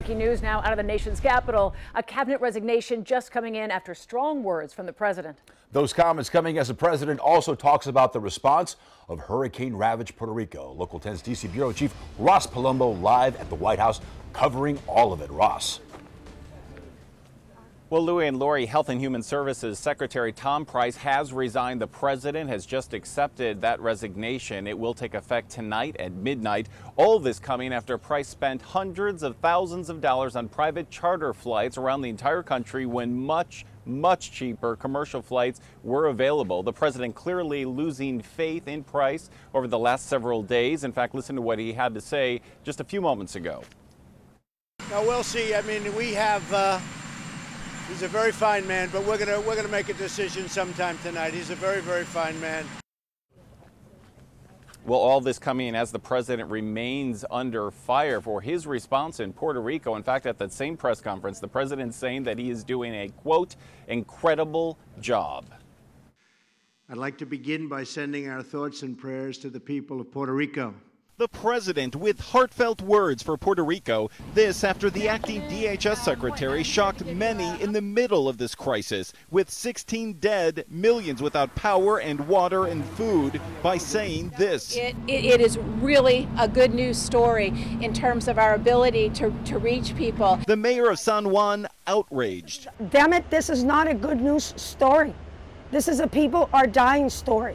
Breaking news now out of the nation's capital. A cabinet resignation just coming in after strong words from the president. Those comments coming as the president also talks about the response of hurricane-ravaged Puerto Rico. Local 10's D.C. Bureau Chief Ross Palumbo live at the White House covering all of it. Ross. Well, Louie and Lori, Health and Human Services Secretary Tom Price has resigned. The president has just accepted that resignation. It will take effect tonight at midnight. All this coming after Price spent hundreds of thousands of dollars on private charter flights around the entire country when much cheaper commercial flights were available. The president clearly losing faith in Price over the last several days. In fact, listen to what he had to say just a few moments ago. Now we'll see. I mean, we have. He's a very fine man, but we're gonna make a decision sometime tonight. He's a very, very fine man. Well, all this coming as the president remains under fire for his response in Puerto Rico. In fact, at that same press conference, the president saying that he is doing a, quote, incredible job. I'd like to begin by sending our thoughts and prayers to the people of Puerto Rico. The president with heartfelt words for Puerto Rico. This after the acting DHS secretary shocked many in the middle of this crisis, with 16 dead, millions without power and water and food, by saying this. It is really a good news story in terms of our ability to reach people. The mayor of San Juan outraged. Damn it, this is not a good news story. This is a people are dying story.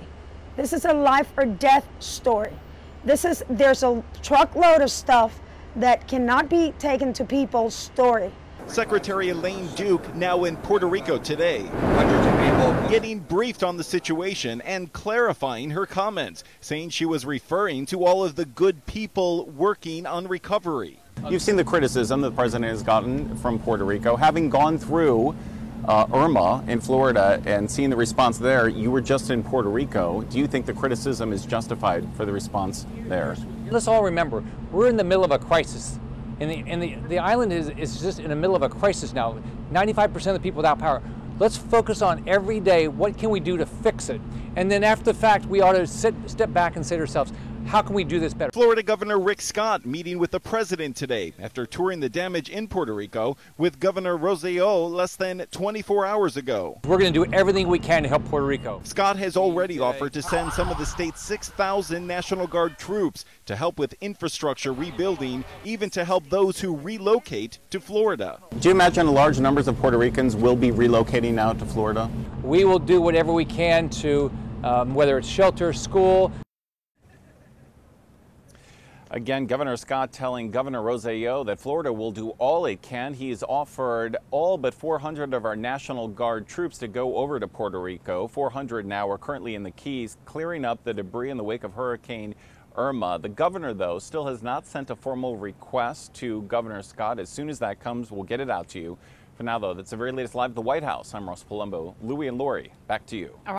This is a life or death story. There's a truckload of stuff that cannot be taken to people's story. Secretary Elaine Duke now in Puerto Rico today. Hundreds of people getting briefed on the situation and clarifying her comments, saying she was referring to all of the good people working on recovery. You've seen the criticism that the president has gotten from Puerto Rico. Having gone through Irma in Florida and seeing the response there, you were just in Puerto Rico. Do you think the criticism is justified for the response there? Let's all remember, we're in the middle of a crisis. And the island is just in the middle of a crisis now. 95% of the people without power. Let's focus on every day, what can we do to fix it? And then after the fact, we ought to step back and say to ourselves, how can we do this better? Florida Governor Rick Scott meeting with the president today after touring the damage in Puerto Rico with Governor Rosselló less than 24 hours ago. We're going to do everything we can to help Puerto Rico. Scott has already offered to send some of the state's 6,000 National Guard troops to help with infrastructure rebuilding, even to help those who relocate to Florida. Do you imagine large numbers of Puerto Ricans will be relocating now to Florida? We will do whatever we can to, whether it's shelter, school. Again, Governor Scott telling Governor Rosselló that Florida will do all it can. He's offered all but 400 of our National Guard troops to go over to Puerto Rico. 400 now are currently in the Keys, clearing up the debris in the wake of Hurricane Irma. The governor, though, still has not sent a formal request to Governor Scott. As soon as that comes, we'll get it out to you. For now, though, that's the very latest live at the White House. I'm Ross Palumbo. Louie and Lori, back to you.